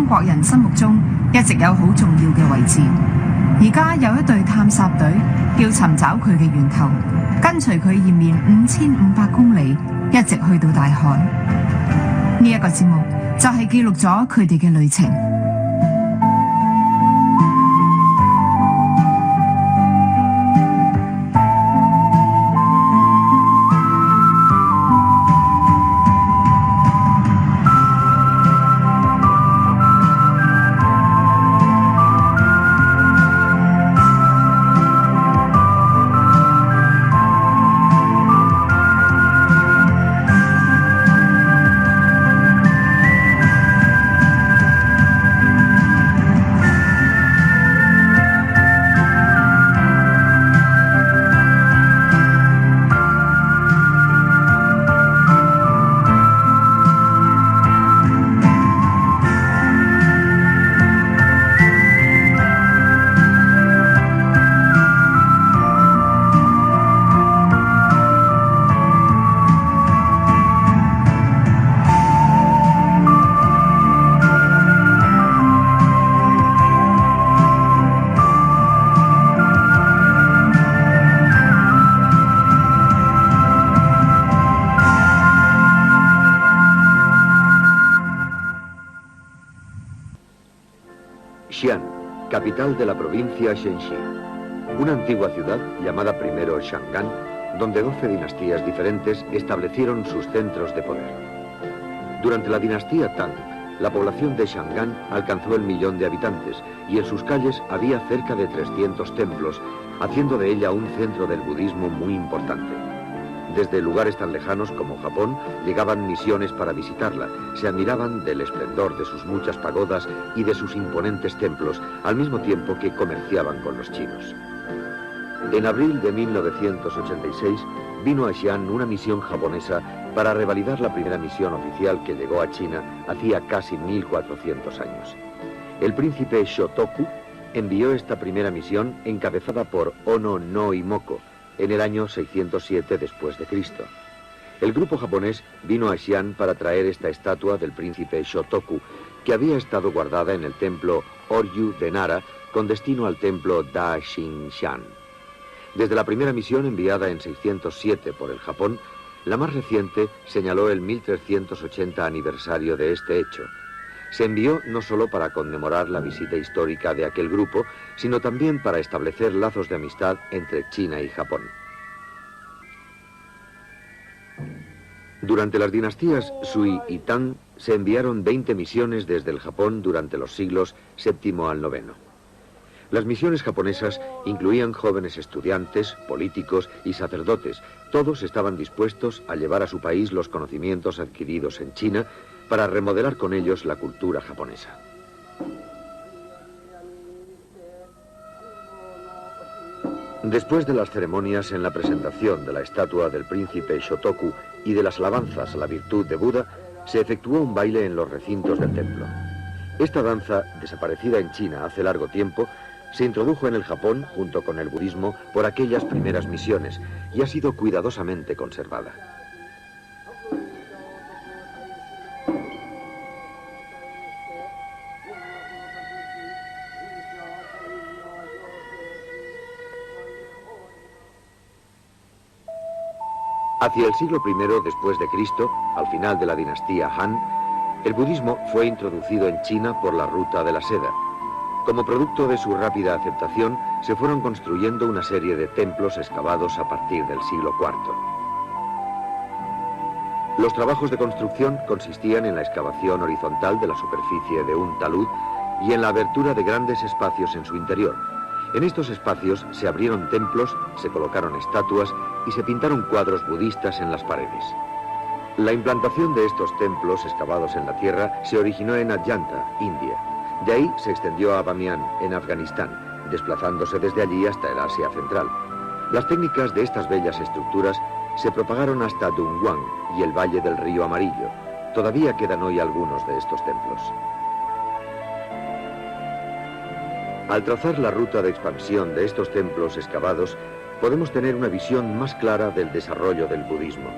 國人心目中一直有好重要嘅位置。而家有一隊探索隊要尋找佢嘅源頭，跟隨佢延綿5500公里，一直去到大海。呢一個節目就係記錄咗佢哋嘅旅程。Xi'an, capital de la provincia Shenxi, una antigua ciudad llamada primero Shangan, donde 12 dinastías diferentes establecieron sus centros de poder. Durante la dinastía Tang, la población de Shangan alcanzó el 1.000.000 de habitantes y en sus calles había cerca de 300 templos, haciendo de ella un centro del budismo muy importante. Desde lugares tan lejanos como Japón llegaban misiones para visitarla, se admiraban del esplendor de sus muchas pagodas y de sus imponentes templos, al mismo tiempo que comerciaban con los chinos. En abril de 1986 vino a Xi'an una misión japonesa para revalidar la primera misión oficial que llegó a China hacía casi 1400 años. El príncipe Shotoku envió esta primera misión encabezada por Ono no Imoko, en el año 607 después de Cristo. El grupo japonés vino a Xi'an para traer esta estatua del príncipe Shotoku, que había estado guardada en el templo Oryu de Nara, con destino al templo Da-Xing-Shan. Desde la primera misión enviada en 607 por el Japón, la más reciente señaló el 1380 aniversario de este hecho. Se envió no solo para conmemorar la visita histórica de aquel grupo, sino también para establecer lazos de amistad entre China y Japón. Durante las dinastías Sui y Tang se enviaron 20 misiones desde el Japón durante los siglos VII al IX. Las misiones japonesas incluían jóvenes estudiantes, políticos y sacerdotes. Todos estaban dispuestos a llevar a su país los conocimientos adquiridos en China para remodelar con ellos la cultura japonesa. Después de las ceremonias en la presentación de la estatua del príncipe Shotoku y de las alabanzas a la virtud de Buda, se efectuó un baile en los recintos del templo. Esta danza, desaparecida en China hace largo tiempo, se introdujo en el Japón junto con el budismo por aquellas primeras misiones y ha sido cuidadosamente conservada. Hacia el siglo I después de Cristo, al final de la dinastía Han, el budismo fue introducido en China por la ruta de la seda. Como producto de su rápida aceptación, se fueron construyendo una serie de templos excavados a partir del siglo IV. Los trabajos de construcción consistían en la excavación horizontal de la superficie de un talud y en la abertura de grandes espacios en su interior. En estos espacios se abrieron templos, se colocaron estatuas y se pintaron cuadros budistas en las paredes. La implantación de estos templos excavados en la tierra se originó en Ajanta, India. De ahí se extendió a Bamiyan, en Afganistán, desplazándose desde allí hasta el Asia Central. Las técnicas de estas bellas estructuras se propagaron hasta Dunhuang y el Valle del Río Amarillo. Todavía quedan hoy algunos de estos templos. Al trazar la ruta de expansión de estos templos excavados, podemos tener una visión más clara del desarrollo del budismo.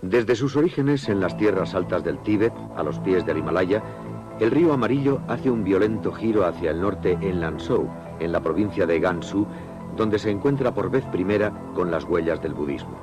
Desde sus orígenes en las tierras altas del Tíbet, a los pies del Himalaya, el río Amarillo hace un violento giro hacia el norte en Lanzhou, en la provincia de Gansu, donde se encuentra por vez primera con las huellas del budismo.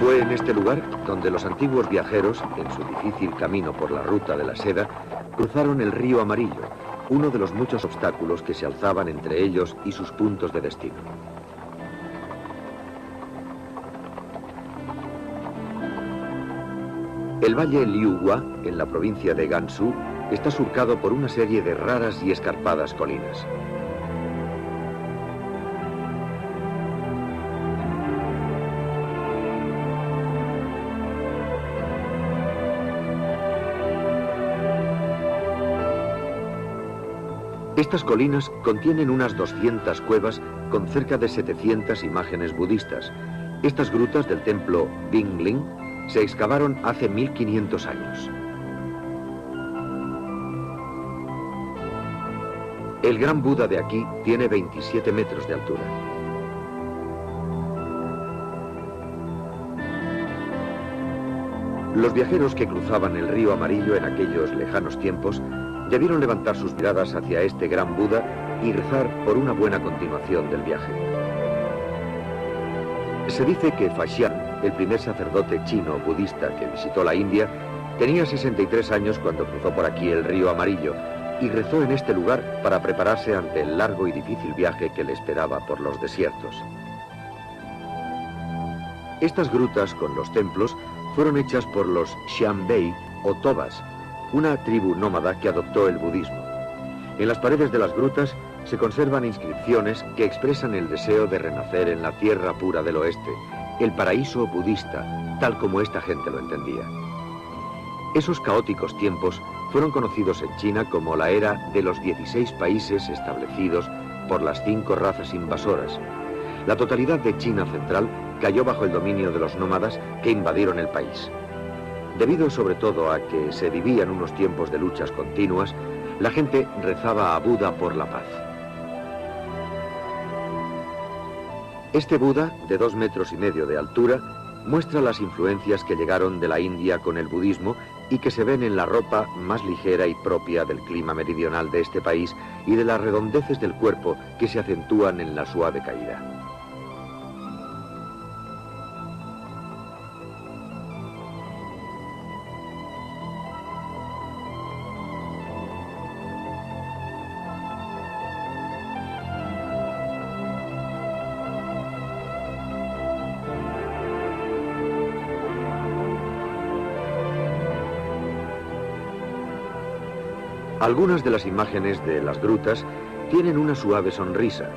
Fue en este lugar donde los antiguos viajeros, en su difícil camino por la ruta de la seda, cruzaron el río Amarillo, uno de los muchos obstáculos que se alzaban entre ellos y sus puntos de destino. El valle Liuhua, en la provincia de Gansu, está surcado por una serie de raras y escarpadas colinas. Estas colinas contienen unas 200 cuevas con cerca de 700 imágenes budistas. Estas grutas del templo Bingling se excavaron hace 1500 años. El gran Buda de aquí tiene 27 metros de altura. Los viajeros que cruzaban el río Amarillo en aquellos lejanos tiempos debieron levantar sus miradas hacia este gran Buda y rezar por una buena continuación del viaje. Se dice que Faxian, el primer sacerdote chino budista que visitó la India, tenía 63 años cuando cruzó por aquí el río Amarillo y rezó en este lugar para prepararse ante el largo y difícil viaje que le esperaba por los desiertos. Estas grutas con los templos fueron hechas por los Xianbei o Tobas, una tribu nómada que adoptó el budismo. En las paredes de las grutas se conservan inscripciones que expresan el deseo de renacer en la tierra pura del oeste, el paraíso budista, tal como esta gente lo entendía. Esos caóticos tiempos fueron conocidos en China como la era de los 16 países establecidos por las 5 razas invasoras. La totalidad de China central cayó bajo el dominio de los nómadas que invadieron el país. Debido sobre todo a que se vivían unos tiempos de luchas continuas, la gente rezaba a Buda por la paz. Este Buda, de 2,5 metros de altura, muestra las influencias que llegaron de la India con el budismo y que se ven en la ropa más ligera y propia del clima meridional de este país y de las redondeces del cuerpo que se acentúan en la suave caída. Algunas de las imágenes de las grutas tienen una suave sonrisa.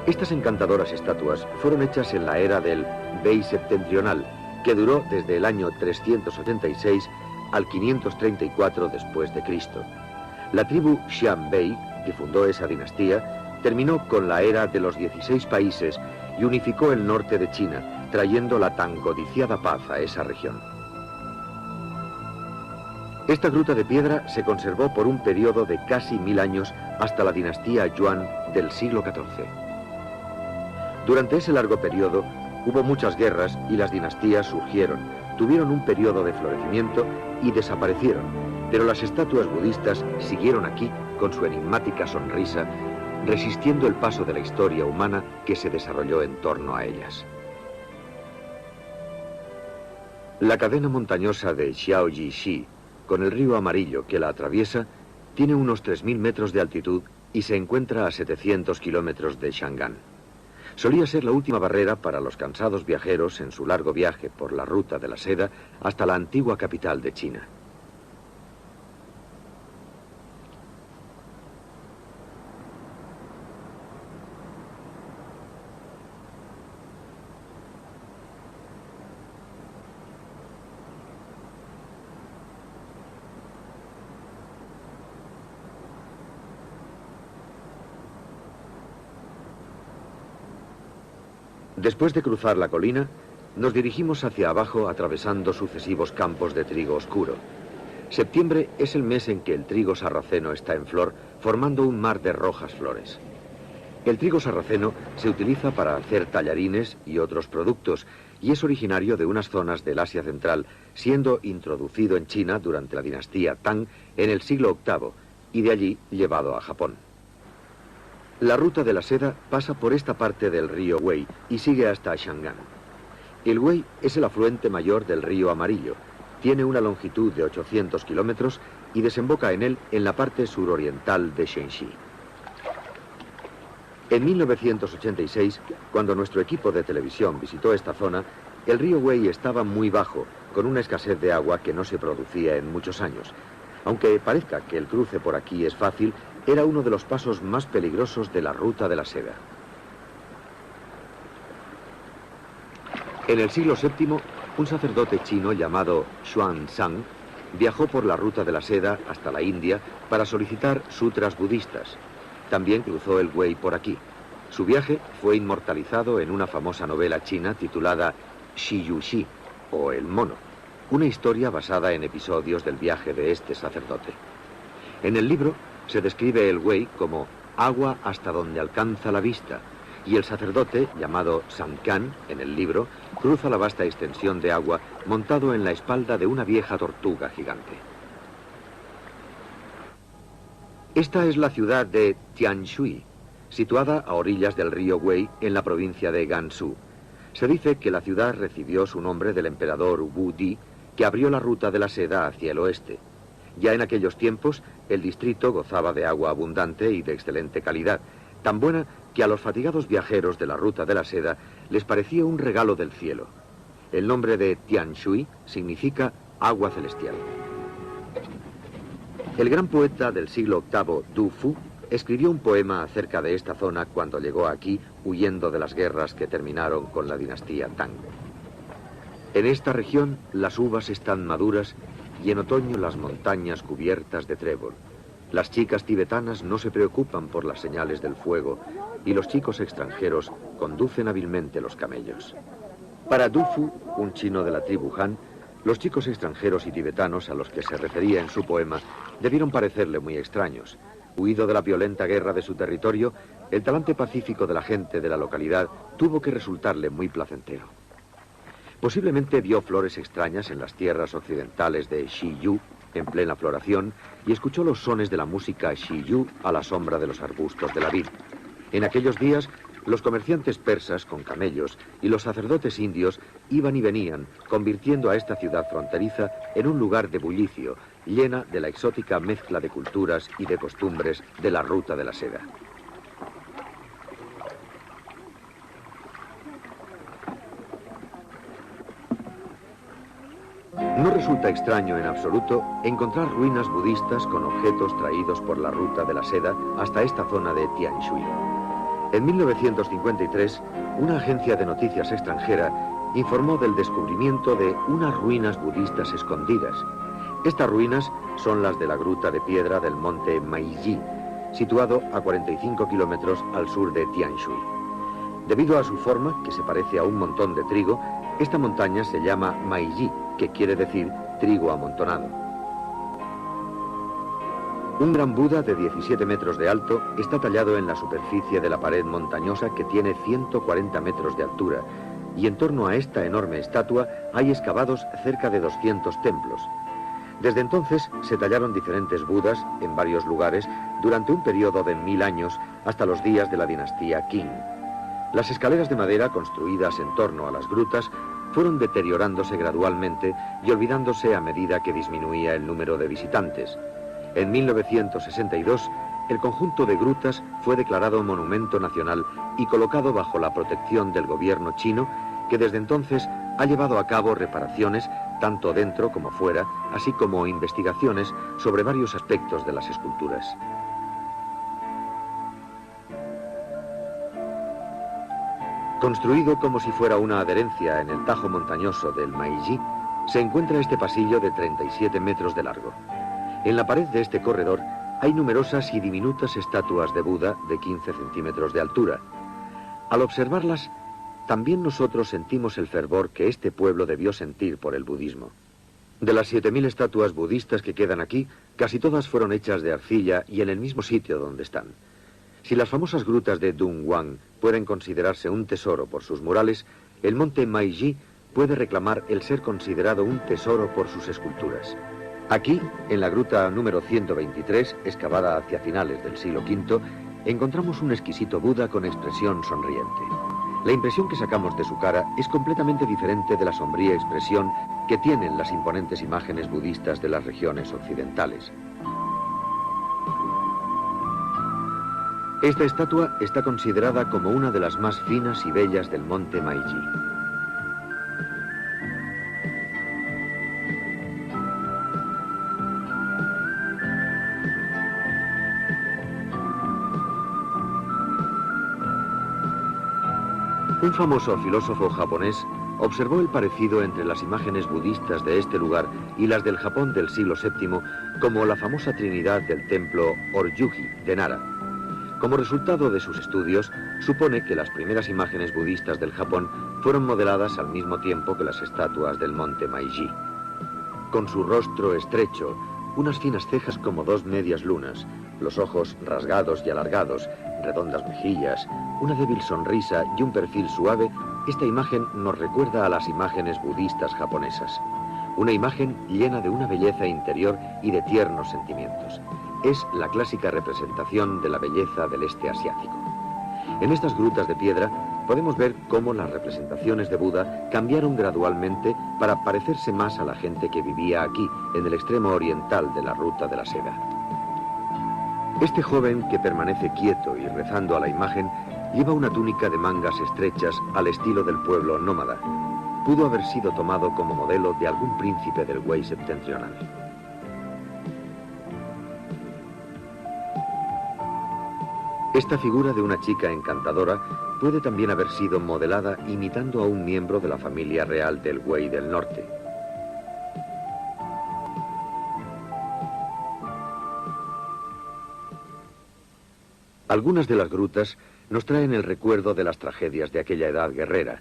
Estas encantadoras estatuas fueron hechas en la era del Wei septentrional, que duró desde el año 386 al 534 después de Cristo. La tribu Xianbei, que fundó esa dinastía, terminó con la era de los 16 países y unificó el norte de China, trayendo la tan codiciada paz a esa región. Esta gruta de piedra se conservó por un periodo de casi 1000 años hasta la dinastía Yuan del siglo XIV. Durante ese largo periodo hubo muchas guerras y las dinastías surgieron, tuvieron un periodo de florecimiento y desaparecieron, pero las estatuas budistas siguieron aquí con su enigmática sonrisa, resistiendo el paso de la historia humana que se desarrolló en torno a ellas. La cadena montañosa de Xiaojishi, con el río Amarillo que la atraviesa, tiene unos 3000 metros de altitud y se encuentra a 700 kilómetros de Shangan. Solía ser la última barrera para los cansados viajeros en su largo viaje por la ruta de la seda hasta la antigua capital de China. Después de cruzar la colina, Nos dirigimos hacia abajo atravesando sucesivos campos de trigo oscuro. Septiembre es el mes en que el trigo sarraceno está en flor, formando un mar de rojas flores. El trigo sarraceno se utiliza para hacer tallarines y otros productos y es originario de unas zonas del Asia Central, siendo introducido en China durante la dinastía Tang en el siglo VIII y de allí llevado a Japón. La ruta de la seda pasa por esta parte del río Wei y sigue hasta Shangan. El Wei es el afluente mayor del río Amarillo, tiene una longitud de 800 kilómetros y desemboca en él en la parte suroriental de Shenxi. En 1986, cuando nuestro equipo de televisión visitó esta zona, el río Wei estaba muy bajo, con una escasez de agua que no se producía en muchos años. Aunque parezca que el cruce por aquí es fácil, era uno de los pasos más peligrosos de la ruta de la seda. En el siglo VII, un sacerdote chino llamado Xuanzang viajó por la ruta de la seda hasta la India para solicitar sutras budistas. También cruzó el Wei por aquí. Su viaje fue inmortalizado en una famosa novela china titulada Shi Yu Xi, o El Mono, una historia basada en episodios del viaje de este sacerdote. En el libro se describe el Wei como agua hasta donde alcanza la vista, y el sacerdote, llamado Sankan en el libro, cruza la vasta extensión de agua montado en la espalda de una vieja tortuga gigante. Esta es la ciudad de Tianshui, situada a orillas del río Wei en la provincia de Gansu. Se dice que la ciudad recibió su nombre del emperador Wu Di, que abrió la ruta de la seda hacia el oeste. Ya en aquellos tiempos, el distrito gozaba de agua abundante y de excelente calidad, tan buena que a los fatigados viajeros de la ruta de la seda les parecía un regalo del cielo. El nombre de Tianshui significa agua celestial. El gran poeta del siglo VIII, Du Fu, escribió un poema acerca de esta zona cuando llegó aquí huyendo de las guerras que terminaron con la dinastía Tang. En esta región las uvas están maduras y en otoño las montañas cubiertas de trébol. Las chicas tibetanas no se preocupan por las señales del fuego y los chicos extranjeros conducen hábilmente los camellos. Para Du Fu, un chino de la tribu Han, los chicos extranjeros y tibetanos a los que se refería en su poema debieron parecerle muy extraños. Huido de la violenta guerra de su territorio, el talante pacífico de la gente de la localidad tuvo que resultarle muy placentero. Posiblemente vio flores extrañas en las tierras occidentales de Shiyu, en plena floración, y escuchó los sones de la música Shiyu a la sombra de los arbustos de la vid. En aquellos días, los comerciantes persas con camellos y los sacerdotes indios iban y venían, convirtiendo a esta ciudad fronteriza en un lugar de bullicio, llena de la exótica mezcla de culturas y de costumbres de la ruta de la seda. No resulta extraño en absoluto encontrar ruinas budistas con objetos traídos por la ruta de la seda hasta esta zona de Tianshui. En 1953, una agencia de noticias extranjera informó del descubrimiento de unas ruinas budistas escondidas. Estas ruinas son las de la gruta de piedra del monte Maiji, situado a 45 kilómetros al sur de Tianshui. Debido a su forma, que se parece a un montón de trigo, esta montaña se llama Maiji, que quiere decir trigo amontonado. Un gran Buda de 17 metros de alto está tallado en la superficie de la pared montañosa que tiene 140 metros de altura, y en torno a esta enorme estatua hay excavados cerca de 200 templos. Desde entonces se tallaron diferentes Budas en varios lugares durante un periodo de 1000 años hasta los días de la dinastía Qing. Las escaleras de madera construidas en torno a las grutas fueron deteriorándose gradualmente y olvidándose a medida que disminuía el número de visitantes. En 1962, el conjunto de grutas fue declarado monumento nacional y colocado bajo la protección del gobierno chino, que desde entonces ha llevado a cabo reparaciones tanto dentro como fuera, así como investigaciones sobre varios aspectos de las esculturas. Construido como si fuera una adherencia en el tajo montañoso del Maiji, se encuentra este pasillo de 37 metros de largo. En la pared de este corredor hay numerosas y diminutas estatuas de Buda de 15 centímetros de altura. Al observarlas, también nosotros sentimos el fervor que este pueblo debió sentir por el budismo. De las 7000 estatuas budistas que quedan aquí, casi todas fueron hechas de arcilla y en el mismo sitio donde están. Si las famosas grutas de Dunhuang pueden considerarse un tesoro por sus murales, el monte Meiji puede reclamar el ser considerado un tesoro por sus esculturas. Aquí, en la gruta número 123, excavada hacia finales del siglo V, encontramos un exquisito Buda con expresión sonriente. La impresión que sacamos de su cara es completamente diferente de la sombría expresión que tienen las imponentes imágenes budistas de las regiones occidentales. Esta estatua está considerada como una de las más finas y bellas del monte Meiji. Un famoso filósofo japonés observó el parecido entre las imágenes budistas de este lugar y las del Japón del siglo VII como la famosa trinidad del templo Oryuji de Nara. Como resultado de sus estudios, supone que las primeras imágenes budistas del Japón fueron modeladas al mismo tiempo que las estatuas del monte Meiji. Con su rostro estrecho, unas finas cejas como dos medias lunas, los ojos rasgados y alargados, redondas mejillas, una débil sonrisa y un perfil suave, esta imagen nos recuerda a las imágenes budistas japonesas. Una imagen llena de una belleza interior y de tiernos sentimientos. Es la clásica representación de la belleza del este asiático. En estas grutas de piedra podemos ver cómo las representaciones de Buda cambiaron gradualmente para parecerse más a la gente que vivía aquí, en el extremo oriental de la Ruta de la Seda. Este joven que permanece quieto y rezando a la imagen lleva una túnica de mangas estrechas al estilo del pueblo nómada. Pudo haber sido tomado como modelo de algún príncipe del Wei septentrional. Esta figura de una chica encantadora puede también haber sido modelada imitando a un miembro de la familia real del Wei del Norte. Algunas de las grutas nos traen el recuerdo de las tragedias de aquella edad guerrera.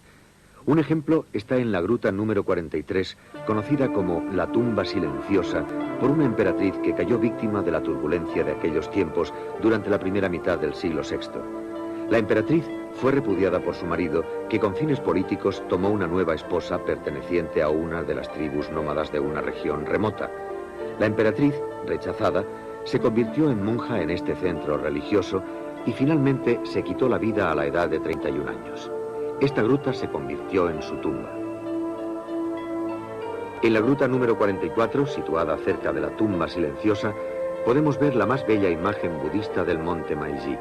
Un ejemplo está en la gruta número 43, conocida como la tumba silenciosa, por una emperatriz que cayó víctima de la turbulencia de aquellos tiempos durante la primera mitad del siglo VI. La emperatriz fue repudiada por su marido, que con fines políticos tomó una nueva esposa perteneciente a una de las tribus nómadas de una región remota. La emperatriz, rechazada, se convirtió en monja en este centro religioso y finalmente se quitó la vida a la edad de 31 años. Esta gruta se convirtió en su tumba. En la gruta número 44, situada cerca de la tumba silenciosa, podemos ver la más bella imagen budista del monte Meiji.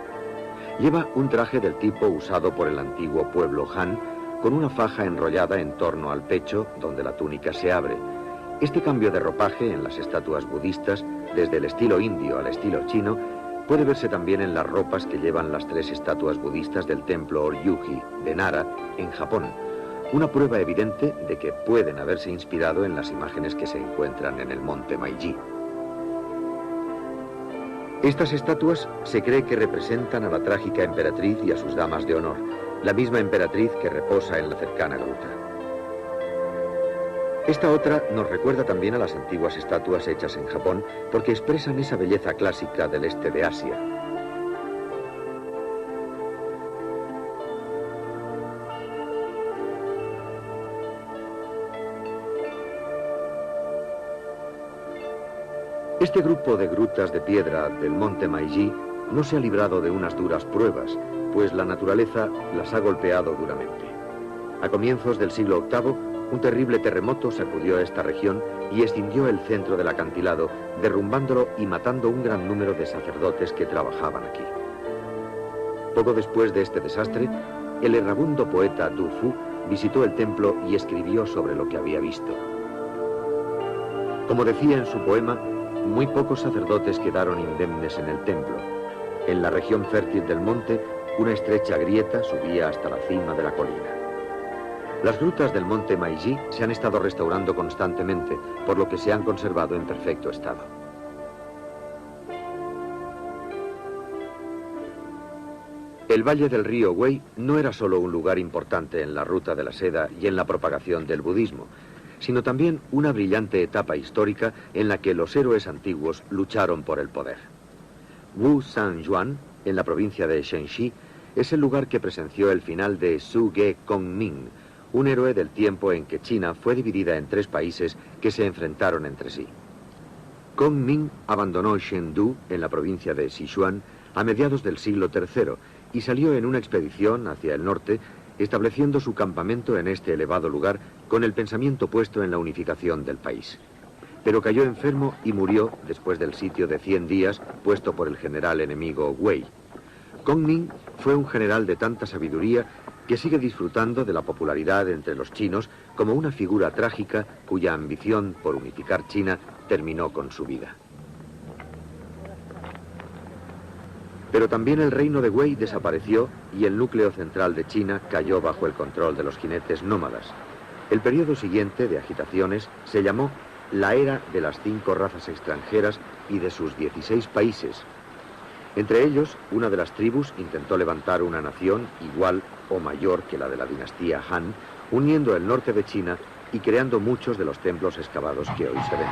Lleva un traje del tipo usado por el antiguo pueblo Han, con una faja enrollada en torno al pecho, donde la túnica se abre. Este cambio de ropaje en las estatuas budistas, desde el estilo indio al estilo chino, puede verse también en las ropas que llevan las 3 estatuas budistas del templo Oryuji de Nara, en Japón. Una prueba evidente de que pueden haberse inspirado en las imágenes que se encuentran en el monte Meiji. Estas estatuas se cree que representan a la trágica emperatriz y a sus damas de honor, la misma emperatriz que reposa en la cercana gruta. Esta otra nos recuerda también a las antiguas estatuas hechas en Japón porque expresan esa belleza clásica del este de Asia. Este grupo de grutas de piedra del monte Meiji no se ha librado de unas duras pruebas, pues la naturaleza las ha golpeado duramente. A comienzos del siglo VIII, un terrible terremoto sacudió esta región y escindió el centro del acantilado, derrumbándolo y matando un gran número de sacerdotes que trabajaban aquí. Poco después de este desastre, el errabundo poeta Du Fu visitó el templo y escribió sobre lo que había visto. Como decía en su poema, muy pocos sacerdotes quedaron indemnes en el templo. En la región fértil del monte, una estrecha grieta subía hasta la cima de la colina. Las grutas del monte Meiji se han estado restaurando constantemente, por lo que se han conservado en perfecto estado. El valle del río Wei no era solo un lugar importante en la ruta de la seda y en la propagación del budismo, sino también una brillante etapa histórica en la que los héroes antiguos lucharon por el poder. Wu Sanjuan, en la provincia de Shenxi, es el lugar que presenció el final de Su Ge Kongming, un héroe del tiempo en que China fue dividida en 3 países que se enfrentaron entre sí. Kongming abandonó Chengdu, en la provincia de Sichuan, a mediados del siglo III y salió en una expedición hacia el norte, estableciendo su campamento en este elevado lugar con el pensamiento puesto en la unificación del país. Pero cayó enfermo y murió después del sitio de 100 días puesto por el general enemigo Wei. Kongming fue un general de tanta sabiduría que sigue disfrutando de la popularidad entre los chinos como una figura trágica cuya ambición por unificar China terminó con su vida. Pero también el reino de Wei desapareció y el núcleo central de China cayó bajo el control de los jinetes nómadas. El periodo siguiente de agitaciones se llamó la era de las 5 razas extranjeras y de sus 16 países. Entre ellos, una de las tribus intentó levantar una nación igual o mayor que la de la dinastía Han, uniendo el norte de China y creando muchos de los templos excavados que hoy se ven.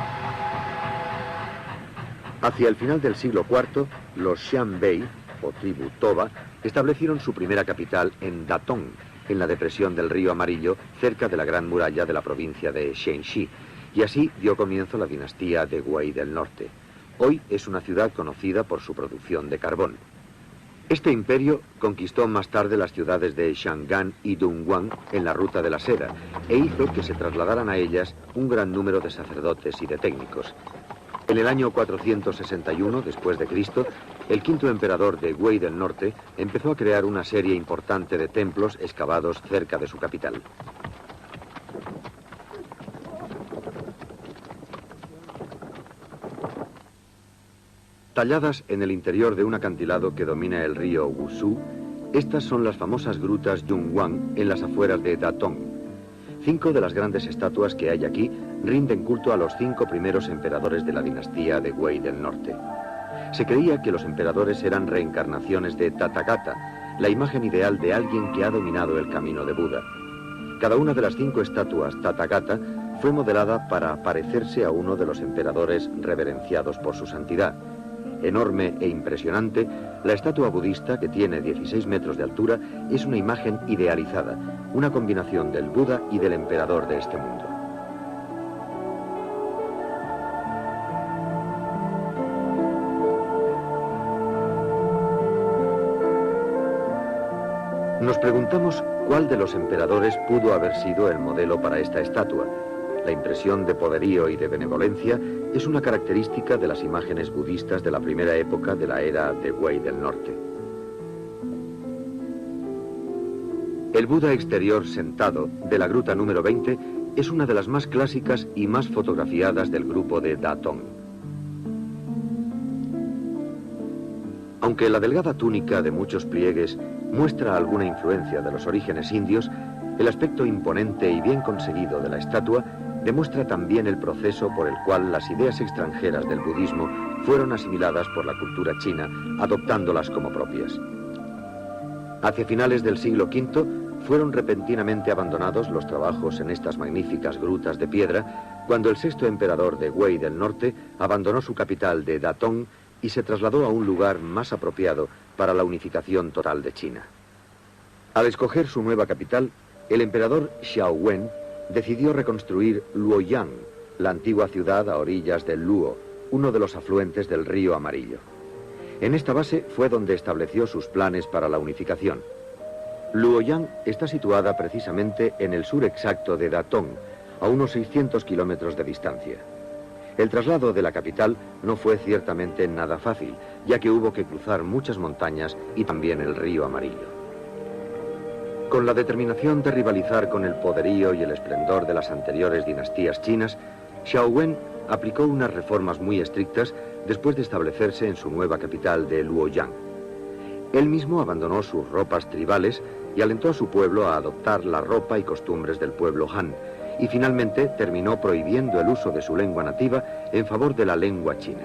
Hacia el final del siglo IV, los Xianbei, o tribu Toba, establecieron su primera capital en Datong, en la depresión del río Amarillo, cerca de la gran muralla de la provincia de Shenxi, y así dio comienzo la dinastía de Wei del Norte. Hoy es una ciudad conocida por su producción de carbón. Este imperio conquistó más tarde las ciudades de Shangan y Dongguan en la ruta de la seda e hizo que se trasladaran a ellas un gran número de sacerdotes y de técnicos. En el año 461 después de Cristo, el quinto emperador de Wei del Norte empezó a crear una serie importante de templos excavados cerca de su capital. Talladas en el interior de un acantilado que domina el río Wushu, estas son las famosas grutas Yunguang en las afueras de Datong. 5 de las grandes estatuas que hay aquí rinden culto a los 5 primeros emperadores de la dinastía de Wei del Norte. Se creía que los emperadores eran reencarnaciones de Tathagata, la imagen ideal de alguien que ha dominado el camino de Buda. Cada una de las 5 estatuas Tathagata fue modelada para parecerse a uno de los emperadores reverenciados por su santidad. Enorme e impresionante, la estatua budista, que tiene 16 metros de altura, es una imagen idealizada, una combinación del Buda y del emperador de este mundo. Nos preguntamos cuál de los emperadores pudo haber sido el modelo para esta estatua. La impresión de poderío y de benevolencia es una característica de las imágenes budistas de la primera época de la era de Wei del Norte. El Buda exterior sentado de la gruta número 20 es una de las más clásicas y más fotografiadas del grupo de Datong. Aunque la delgada túnica de muchos pliegues muestra alguna influencia de los orígenes indios, el aspecto imponente y bien conseguido de la estatua demuestra también el proceso por el cual las ideas extranjeras del budismo fueron asimiladas por la cultura china, adoptándolas como propias. Hacia finales del siglo V fueron repentinamente abandonados los trabajos en estas magníficas grutas de piedra, cuando el sexto emperador de Wei del Norte abandonó su capital de Datong y se trasladó a un lugar más apropiado para la unificación total de China. Al escoger su nueva capital, el emperador Xiaowen decidió reconstruir Luoyang, la antigua ciudad a orillas del Luo, uno de los afluentes del río Amarillo. En esta base fue donde estableció sus planes para la unificación. Luoyang está situada precisamente en el sur exacto de Datong, a unos 600 kilómetros de distancia. El traslado de la capital no fue ciertamente nada fácil, ya que hubo que cruzar muchas montañas y también el río Amarillo. Con la determinación de rivalizar con el poderío y el esplendor de las anteriores dinastías chinas, Xiaowen aplicó unas reformas muy estrictas después de establecerse en su nueva capital de Luoyang. Él mismo abandonó sus ropas tribales y alentó a su pueblo a adoptar la ropa y costumbres del pueblo Han, y finalmente terminó prohibiendo el uso de su lengua nativa en favor de la lengua china.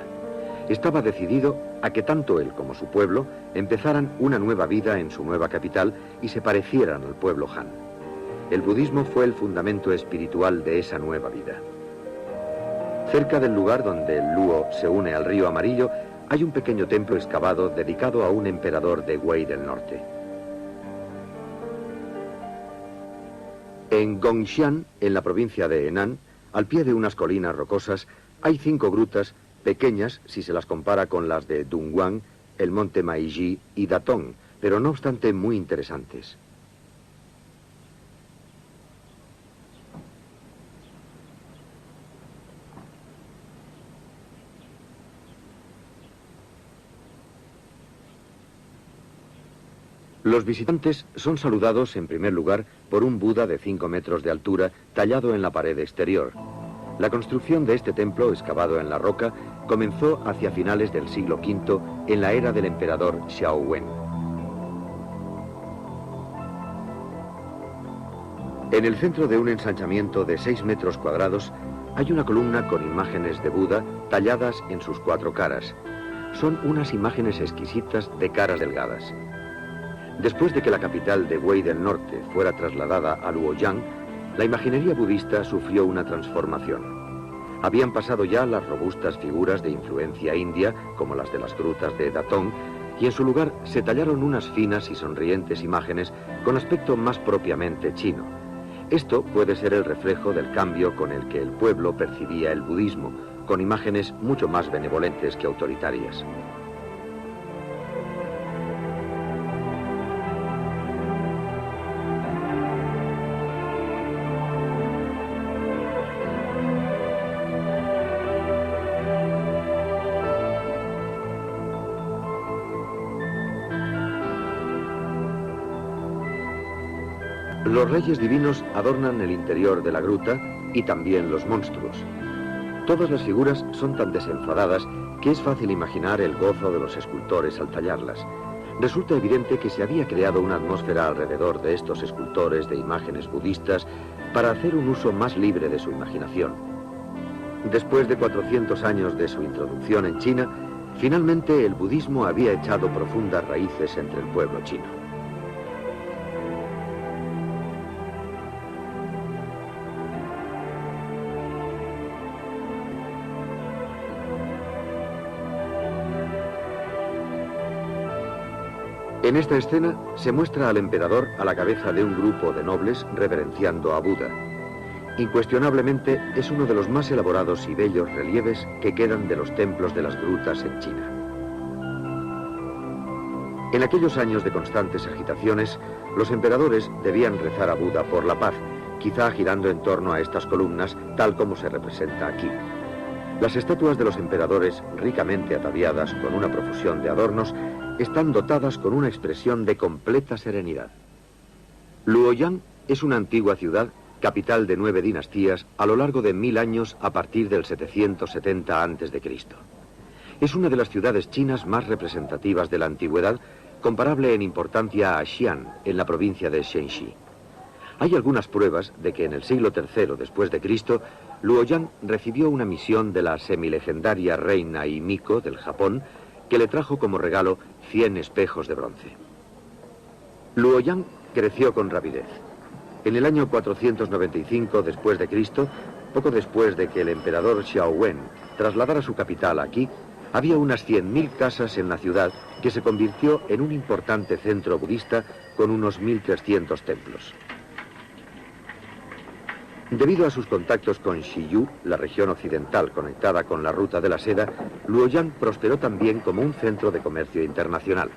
estaba decidido a que tanto él como su pueblo empezaran una nueva vida en su nueva capital y se parecieran al pueblo Han. El budismo fue el fundamento espiritual de esa nueva vida. Cerca del lugar donde el Luo se une al río Amarillo, hay un pequeño templo excavado dedicado a un emperador de Wei del Norte. En Gongxian, en la provincia de Henan, al pie de unas colinas rocosas, hay 5 grutas pequeñas si se las compara con las de Dunhuang, el monte Maiji y Datong, pero no obstante muy interesantes. Los visitantes son saludados en primer lugar por un Buda de 5 metros de altura tallado en la pared exterior. La construcción de este templo, excavado en la roca, comenzó hacia finales del siglo V en la era del emperador Xiao Wen. En el centro de un ensanchamiento de 6 metros cuadrados hay una columna con imágenes de Buda talladas en sus 4 caras. Son unas imágenes exquisitas de caras delgadas. Después de que la capital de Wei del Norte fuera trasladada a Luoyang, la imaginería budista sufrió una transformación. Habían pasado ya las robustas figuras de influencia india, como las de las grutas de Datong, y en su lugar se tallaron unas finas y sonrientes imágenes con aspecto más propiamente chino. Esto puede ser el reflejo del cambio con el que el pueblo percibía el budismo, con imágenes mucho más benevolentes que autoritarias. Los reyes divinos adornan el interior de la gruta y también los monstruos. Todas las figuras son tan desenfadadas que es fácil imaginar el gozo de los escultores al tallarlas. Resulta evidente que se había creado una atmósfera alrededor de estos escultores de imágenes budistas para hacer un uso más libre de su imaginación. Después de 400 años de su introducción en China, finalmente el budismo había echado profundas raíces entre el pueblo chino. En esta escena se muestra al emperador a la cabeza de un grupo de nobles reverenciando a Buda. Incuestionablemente es uno de los más elaborados y bellos relieves que quedan de los templos de las grutas en China. En aquellos años de constantes agitaciones, los emperadores debían rezar a Buda por la paz, quizá girando en torno a estas columnas, tal como se representa aquí. Las estatuas de los emperadores, ricamente ataviadas con una profusión de adornos, están dotadas con una expresión de completa serenidad. Luoyang es una antigua ciudad, capital de 9 dinastías, a lo largo de 1000 años a partir del 770 a.C. Es una de las ciudades chinas más representativas de la antigüedad, comparable en importancia a Xi'an, en la provincia de Shenxi. Hay algunas pruebas de que en el siglo III después de Cristo, Luoyang recibió una misión de la semilegendaria reina Himiko del Japón, que le trajo como regalo 100 espejos de bronce. Luoyang creció con rapidez. En el año 495 después de Cristo, poco después de que el emperador Xiao Wen trasladara su capital aquí, había unas 100.000 casas en la ciudad que se convirtió en un importante centro budista con unos 1.300 templos. Debido a sus contactos con Xiyu, la región occidental conectada con la ruta de la seda, Luoyang prosperó también como un centro de comercio internacional.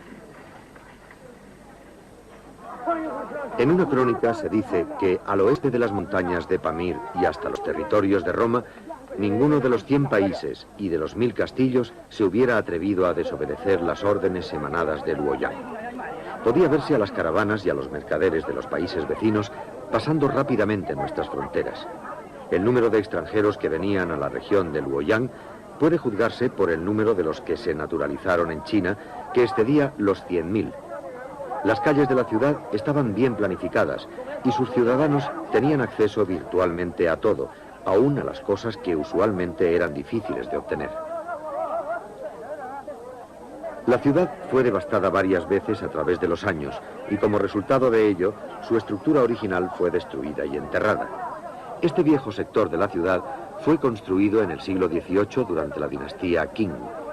En una crónica se dice que al oeste de las montañas de Pamir y hasta los territorios de Roma, ninguno de los 100 países y de los 1000 castillos se hubiera atrevido a desobedecer las órdenes emanadas de Luoyang. Podía verse a las caravanas y a los mercaderes de los países vecinos pasando rápidamente nuestras fronteras. El número de extranjeros que venían a la región de Luoyang puede juzgarse por el número de los que se naturalizaron en China, que excedía los 100.000. Las calles de la ciudad estaban bien planificadas y sus ciudadanos tenían acceso virtualmente a todo, aún a las cosas que usualmente eran difíciles de obtener. La ciudad fue devastada varias veces a través de los años y como resultado de ello, su estructura original fue destruida y enterrada. Este viejo sector de la ciudad fue construido en el siglo XVIII durante la dinastía Qing.